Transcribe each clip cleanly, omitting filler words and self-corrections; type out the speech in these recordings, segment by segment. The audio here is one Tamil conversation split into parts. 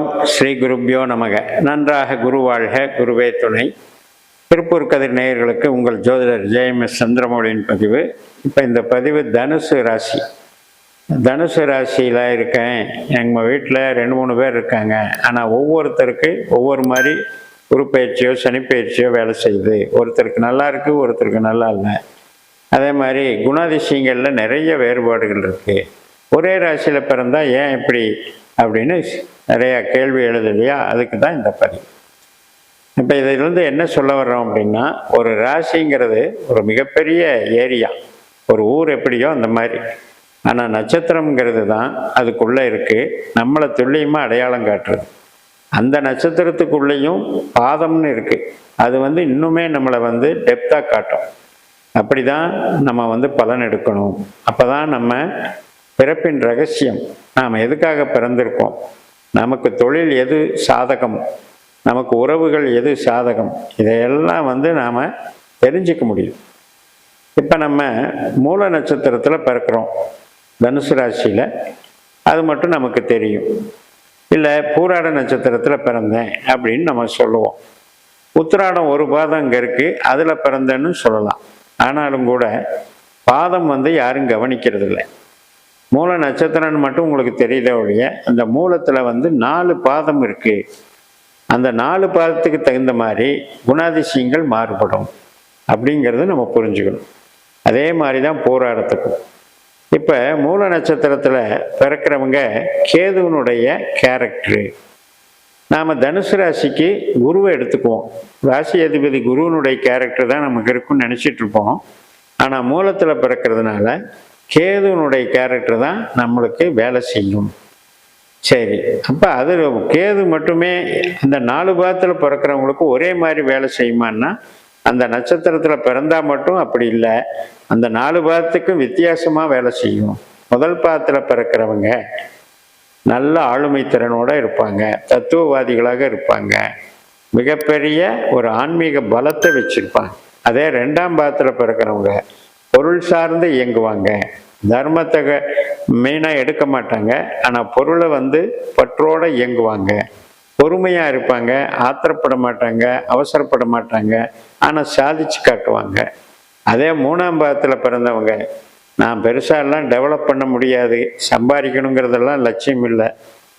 ஓம் ஸ்ரீ குருப்யோ நமக. நன்றாக குரு வாழ்க, குருவே துணை. திருப்பூர் கதிர் நேயர்களுக்கு உங்கள் ஜோதிடர் JMS சந்திரமௌலியின் பதிவு. இப்போ இந்த பதிவு தனுசு ராசி. தனுசு ராசியில் இருக்கேன். எங்கள் வீட்டில் 2-3 பேர் இருக்காங்க. ஆனால் ஒவ்வொருத்தருக்கு ஒவ்வொரு மாதிரி குரு பயிற்சியோ சனி பயிற்சியோ வேலை செய்யுது. ஒருத்தருக்கு நல்லா இருக்குது, ஒருத்தருக்கு நல்லா இல்லை. அதே மாதிரி குணாதிசயங்களில் நிறைய வேறுபாடுகள் இருக்குது. ஒரே ராசியில் பிறந்தால் ஏன் இப்படி அப்படின்னு நிறையா கேள்வி எழுது இல்லையா? அதுக்கு தான் இந்த பதிவு. இப்போ இதிலிருந்து என்ன சொல்ல வர்றோம் அப்படின்னா, ஒரு ராசிங்கிறது ஒரு மிகப்பெரிய ஏரியா, ஒரு ஊர் எப்படியோ அந்த மாதிரி. ஆனால் நட்சத்திரங்கிறது தான் அதுக்குள்ளே இருக்குது, நம்மளை துல்லியமாக அடையாளம் காட்டுறது. அந்த நட்சத்திரத்துக்குள்ளேயும் பாதம்னு இருக்குது, அது இன்னுமே நம்மளை டெப்த்தாக காட்டும். அப்படி தான் நம்ம பலன் எடுக்கணும். அப்போ தான் நம்ம பிறப்பின் ரகசியம், நாம் எதுக்காக பிறந்திருக்கோம், நமக்கு தொழில் எது சாதகம், நமக்கு உறவுகள் எது சாதகம், இதையெல்லாம் நாம் தெரிஞ்சிக்க முடியும். இப்போ நம்ம மூல நட்சத்திரத்தில் பிறக்கிறோம், தனுசு ராசியில், அது மட்டும் நமக்கு தெரியும். இல்லை பூராட நட்சத்திரத்தில் பிறந்தேன் அப்படின்னு நம்ம சொல்லுவோம். உத்திராடம் ஒரு பாதம் இங்கே இருக்குது, அதில் பிறந்தேன்னு சொல்லலாம். ஆனாலும் கூட பாதம் யாரும் கவனிக்கிறது இல்லை. மூல நட்சத்திரம்னு மட்டும் உங்களுக்கு தெரியுதே ஒழிய, அந்த மூலத்தில் 4 பாதம் இருக்குது. அந்த 4 பாதத்துக்கு தகுந்த மாதிரி குணாதிசயங்கள் மாறுபடும் அப்படிங்கிறது நம்ம புரிஞ்சுக்கணும். அதே மாதிரி தான் போராடத்துக்கும். இப்போ மூல நட்சத்திரத்தில் பிறக்கிறவங்க கேதுவனுடைய கேரக்டரு. நாம் தனுசு ராசிக்கு குருவை எடுத்துக்குவோம். ராசி அதிபதி குருவனுடைய கேரக்டர் தான் நமக்கு இருக்குன்னு நினச்சிட்டு இருப்போம். ஆனால் மூலத்தில் பிறக்கிறதுனால கேதுவனுடைய கேரக்டர் தான் நம்மளுக்கு வேலை செய்யும். சரி, அப்போ அது கேது மட்டுமே அந்த 4 பாதத்தில் பிறக்கிறவங்களுக்கு ஒரே மாதிரி வேலை செய்யுமான்னா, அந்த நட்சத்திரத்தில் பிறந்தால் மட்டும் அப்படி இல்லை, அந்த 4 பாதத்துக்கும் வித்தியாசமாக வேலை செய்யும். முதல் பாதத்தில் பிறக்கிறவங்க நல்ல ஆளுமை திறனோடு இருப்பாங்க, தத்துவவாதிகளாக இருப்பாங்க, மிகப்பெரிய ஒரு ஆன்மீக பலத்தை வச்சுருப்பாங்க. அதே 2ஆம் பாதத்தில் பிறக்கிறவங்க பொருள் சார்ந்து இயங்குவாங்க, தர்மத்தை மெயினாக எடுக்க மாட்டாங்க, ஆனால் பொருளை பற்றோடு இயங்குவாங்க, பொறுமையாக இருப்பாங்க, ஆத்திரப்பட மாட்டாங்க, அவசரப்பட மாட்டாங்க, ஆனால் சாதிச்சு காட்டுவாங்க. அதே 3ஆம் பாதத்தில் பிறந்தவங்க, நான் பெருசாலாம் டெவலப் பண்ண முடியாது, சம்பாதிக்கணுங்கிறதெல்லாம் லட்சியம் இல்லை,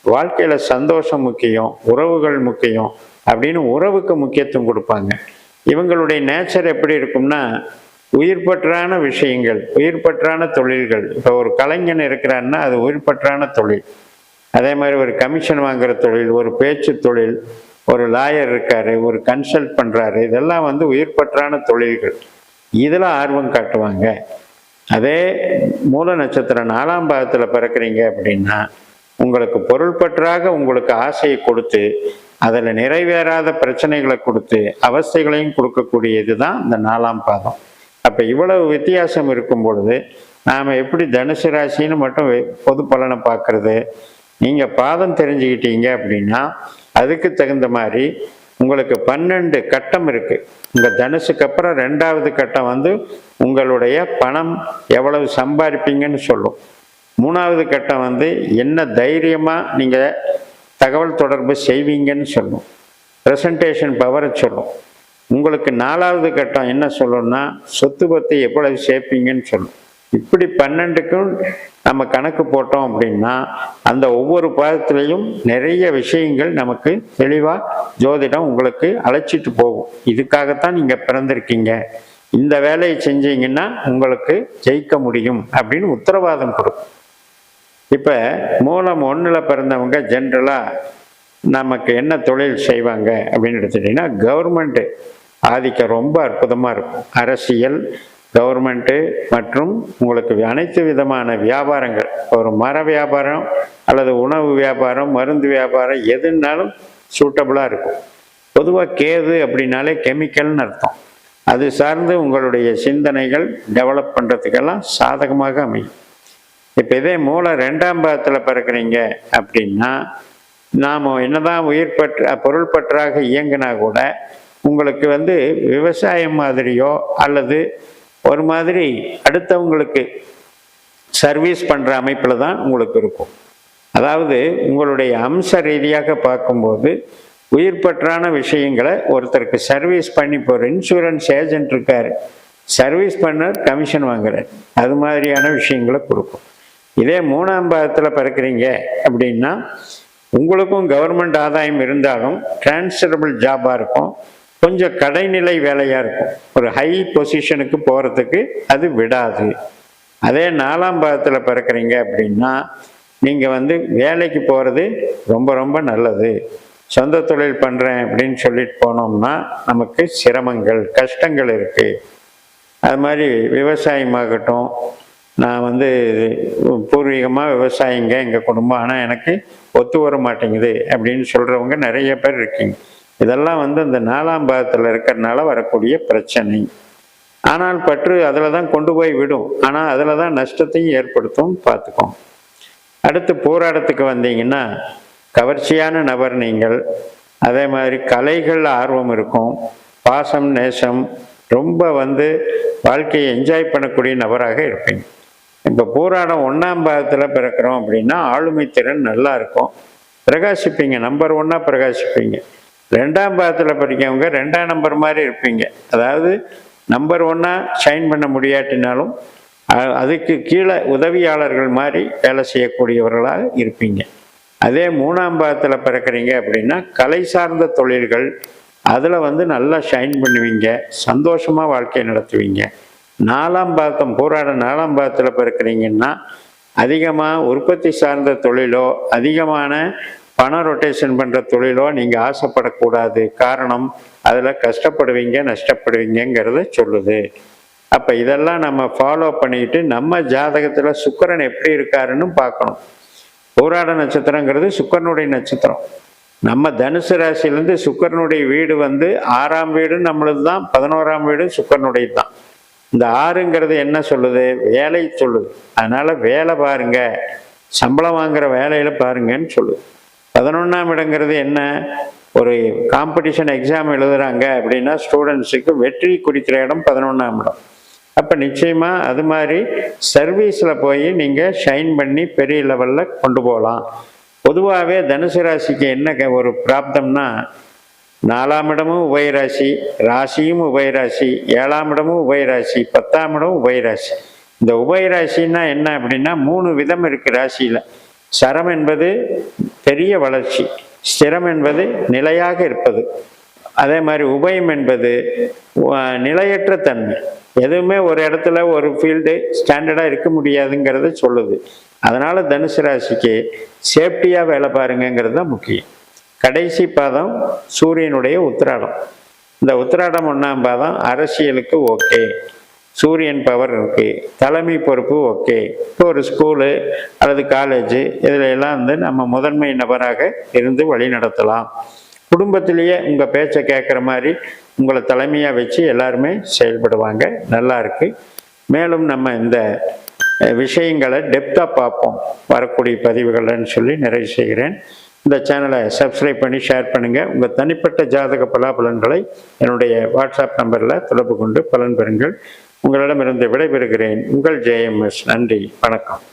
வாழ்க்கையில் சந்தோஷம் முக்கியம், உறவுகள் முக்கியம் அப்படின்னு உறவுக்கு முக்கியத்துவம் கொடுப்பாங்க. இவங்களுடைய நேச்சர் எப்படி இருக்கும்னா, உயிர்பற்றான விஷயங்கள், உயிர்பற்றான தொழில்கள். இப்போ ஒரு கலைஞன் இருக்கிறான்னா அது உயிர்பற்றான தொழில். அதே மாதிரி ஒரு கமிஷன் வாங்குகிற தொழில், ஒரு பேச்சு தொழில், ஒரு லாயர் இருக்கார், ஒரு கன்சல்ட் பண்ணுறாரு, இதெல்லாம் உயிர்பற்றான தொழில்கள். இதில் ஆர்வம் காட்டுவாங்க. அதே மூல நட்சத்திரம் 4ஆம் பாதத்தில் பிறக்கிறீங்க அப்படின்னா, உங்களுக்கு பொருள் பற்றாக உங்களுக்கு ஆசையை கொடுத்து அதில் நிறைவேறாத பிரச்சனைகளை கொடுத்து அவஸ்தைகளையும் கொடுக்கக்கூடியது தான் இந்த 4ஆம் பாதம். அப்போ இவ்வளவு வித்தியாசம் இருக்கும் பொழுது நாம் எப்படி தனுசு ராசின்னு மட்டும் பொது பலனை பார்க்குறது? நீங்கள் பாதம் தெரிஞ்சுக்கிட்டீங்க அப்படின்னா அதுக்கு தகுந்த மாதிரி உங்களுக்கு 12 கட்டம் இருக்குது. உங்கள் தனுசுக்கு அப்புறம் 2ஆவது கட்டம் உங்களுடைய பணம் எவ்வளவு சம்பாதிப்பீங்கன்னு சொல்லும். 3ஆவது கட்டம் என்ன தைரியமாக நீங்கள் தகவல் தொடர்பு செய்வீங்கன்னு சொல்லும், ப்ரெசன்டேஷன் பவரை சொல்லும். உங்களுக்கு 4ஆவது கட்டம் என்ன சொல்லணும்னா, சொத்து பத்தை எவ்வளவு சேர்ப்பீங்கன்னு சொல்லும். இப்படி 12க்கும் நம்ம கணக்கு போட்டோம் அப்படின்னா அந்த ஒவ்வொரு பாதத்திலையும் நிறைய விஷயங்கள் நமக்கு தெளிவாக ஜோதிடம் உங்களுக்கு அழைச்சிட்டு போகும். இதுக்காகத்தான் நீங்கள் பிறந்திருக்கீங்க, இந்த வேலையை செஞ்சீங்கன்னா உங்களுக்கு ஜெயிக்க முடியும் அப்படின்னு உத்தரவாதம் கொடுக்கும். இப்போ மூலம் 1ல் பிறந்தவங்க ஜென்ரலாக நமக்கு என்ன தொழில் செய்வாங்க அப்படின்னு எடுத்துட்டிங்கன்னா, கவர்மெண்ட்டு ஆதிக்கம் ரொம்ப அற்புதமாக இருக்கும். அரசியல், கவர்மெண்ட்டு மற்றும் உங்களுக்கு அனைத்து விதமான வியாபாரங்கள், ஒரு மர வியாபாரம் அல்லது உணவு வியாபாரம், மருந்து வியாபாரம், எதுனாலும் சூட்டபுளாக இருக்கும். பொதுவாக கேது அப்படின்னாலே கெமிக்கல்னு அர்த்தம். அது சார்ந்து உங்களுடைய சிந்தனைகள் டெவலப் பண்ணுறதுக்கெல்லாம் சாதகமாக அமையும். இப்போ இதே மூல 2ஆம் பாதத்தில் பிறக்கிறீங்க அப்படின்னா, நாம் என்னதான் பொருள் பற்றாக இயங்கினா கூட உங்களுக்கு விவசாயம் மாதிரியோ அல்லது ஒரு மாதிரி அடுத்தவங்களுக்கு சர்வீஸ் பண்ணுற அமைப்பில் தான் உங்களுக்கு இருக்கும். அதாவது உங்களுடைய அம்ச ரீதியாக பார்க்கும்போது உயிர் பற்றான விஷயங்களை ஒருத்தருக்கு சர்வீஸ் பண்ணி, இப்போ ஒரு இன்சூரன்ஸ் ஏஜென்ட் இருக்கார், சர்வீஸ் பண்ண கமிஷன் வாங்குறார், அது மாதிரியான விஷயங்களை கொடுக்கும். இதே 3ஆம் பாவத்தில் பிறக்கிறீங்க அப்படின்னா உங்களுக்கும் கவர்மெண்ட் ஆதாயம் இருந்தாலும் டிரான்ஸ்ஃபரபிள் ஜாபாக இருக்கும், கொஞ்சம் கடைநிலை வேலையாக இருக்கும், ஒரு ஹை பொசிஷனுக்கு போகிறதுக்கு அது விடாது. அதே 4ஆம் பாவத்தில் பிறக்கிறீங்க அப்படின்னா நீங்கள் வேலைக்கு போகிறது ரொம்ப ரொம்ப நல்லது. சொந்த தொழில் பண்ணுறேன் அப்படின்னு சொல்லிட்டு போனோம்னா நமக்கு சிரமங்கள் கஷ்டங்கள் இருக்குது. அது மாதிரி விவசாயமாகட்டும், நான் பூர்வீகமாக விவசாயிங்க எங்கள் குடும்பம், ஆனால் எனக்கு ஒத்து வர மாட்டேங்குது அப்படின்னு சொல்கிறவங்க நிறைய பேர் இருக்கீங்க. இதெல்லாம் அந்த 4ஆம் பாவத்தில் இருக்கிறதுனால வரக்கூடிய பிரச்சனை. ஆனால் பற்று அதில் தான் கொண்டு போய் விடும், ஆனால் அதில் தான் நஷ்டத்தையும் ஏற்படுத்தும், பார்த்துக்கோங்க. அடுத்து போராட்டத்துக்கு வந்தீங்கன்னா கவர்ச்சியான நபர் நீங்கள். அதே மாதிரி கலைகள் ஆர்வம் இருக்கும், பாசம் நேசம், ரொம்ப வாழ்க்கையை என்ஜாய் பண்ணக்கூடிய நபராக இருப்பீங்க. இப்போ போராடம் 1ஆம் பாகத்தில் பிறக்கிறோம் அப்படின்னா ஆளுமை திறன் நல்லா இருக்கும், பிரகாசிப்பீங்க, நம்பர் 1ஆக பிரகாசிப்பீங்க. 2ஆம் பாகத்தில் படிக்கவங்க 2ஆம் நம்பர் மாதிரி இருப்பீங்க, அதாவது நம்பர் 1ஆக ஷைன் பண்ண முடியாட்டினாலும் அதுக்கு கீழே உதவியாளர்கள் மாதிரி வேலை செய்யக்கூடியவர்களாக இருப்பீங்க. அதே 3ஆம் பாகத்தில் பிறக்கிறீங்க அப்படின்னா கலை சார்ந்த தொழில்கள், அதில் நல்லா ஷைன் பண்ணுவீங்க, சந்தோஷமாக வாழ்க்கையை நடத்துவீங்க. 4ஆம் பாகம் போராட 4ஆம் பாகத்தில் பிறக்கிறீங்கன்னா அதிகமாக உற்பத்தி சார்ந்த தொழிலோ அதிகமான பணம் ரொட்டேஷன் பண்ணுற தொழிலோ நீங்கள் ஆசைப்படக்கூடாது. காரணம், அதில் கஷ்டப்படுவீங்க நஷ்டப்படுவீங்கிறத சொல்லுது. அப்போ இதெல்லாம் நம்ம ஃபாலோ பண்ணிக்கிட்டு நம்ம ஜாதகத்தில் சுக்கிரன் எப்படி இருக்காருன்னு பார்க்கணும். போராட நட்சத்திரங்கிறது சுக்கிரனுடைய நட்சத்திரம். நம்ம தனுசு ராசியிலேருந்து சுக்கிரனுடைய வீடு 6ஆம் வீடு நம்மளது தான், 11ஆம் வீடு சுக்கிரனுடையது தான். இந்த 6ங்கிறது என்ன சொல்லுது? வேலை சொல்லுது. அதனால் வேலை பாருங்க, சம்பளம் வாங்குகிற வேலையில் பாருங்கன்னு சொல்லுது. 11ஆம் இடங்கிறது என்ன? ஒரு காம்படிஷன் எக்ஸாம் எழுதுகிறாங்க அப்படின்னா ஸ்டூடெண்ட்ஸுக்கு வெற்றி குறிக்கிற இடம் 11ஆம் இடம். அப்போ நிச்சயமாக அது மாதிரி சர்வீஸில் போய் நீங்கள் ஷைன் பண்ணி பெரிய லெவலில் கொண்டு போகலாம். பொதுவாகவே தனுசு ராசிக்கு என்ன ஒரு பிராப்தம்னா, 4ஆம் இடமும் உபயராசி, ராசியும் உபயராசி, 7ஆம் இடமும் உபயராசி, 10ஆம் இடம் உபயராசி. இந்த உபயராசின்னா என்ன அப்படின்னா 3 விதம் இருக்குது ராசியில். சரம் என்பது பெரிய வளர்ச்சி, ஸ்திரம் என்பது நிலையாக இருப்பது, அதே மாதிரி உபயம் என்பது நிலையற்ற தன்மை. எதுவுமே ஒரு இடத்துல ஒரு ஃபீல்டு ஸ்டாண்டர்டாக இருக்க முடியாதுங்கிறத சொல்லுது. அதனால் தனுசு ராசிக்கு சேஃப்டியாக வேலை பாருங்கிறது தான் முக்கியம். கடைசி பாதம் சூரியனுடைய உத்திராடம். இந்த உத்திராடம் 1ஆம் பாதம் அரசியலுக்கு ஓகே, சூரியன் பவர் இருக்கு, தலைமை பொறுப்பு ஓகே. இப்போ ஒரு ஸ்கூலு அல்லது காலேஜு இதில் எல்லாம் நம்ம முதன்மை நபராக இருந்து வழி நடத்தலாம். குடும்பத்திலேயே உங்கள் பேச்சை கேட்குற மாதிரி உங்களை தலைமையாக வச்சு எல்லாருமே செயல்படுவாங்க. நல்லா இருக்கு. மேலும் நம்ம இந்த விஷயங்களை டெப்த்தாக பார்ப்போம் வரக்கூடிய பதிவுகள்னு சொல்லி நிறைவு செய்கிறேன். இந்த சேனலை சப்ஸ்கிரைப் பண்ணி ஷேர் பண்ணுங்கள். உங்கள் தனிப்பட்ட ஜாதக பலாபலன்களை என்னுடைய வாட்ஸ்அப் நம்பரில் தொடர்பு கொண்டு பலன் பெறுங்கள். உங்களிடமிருந்து விடைபெறுகிறேன். உங்கள் JMS. நன்றி, வணக்கம்.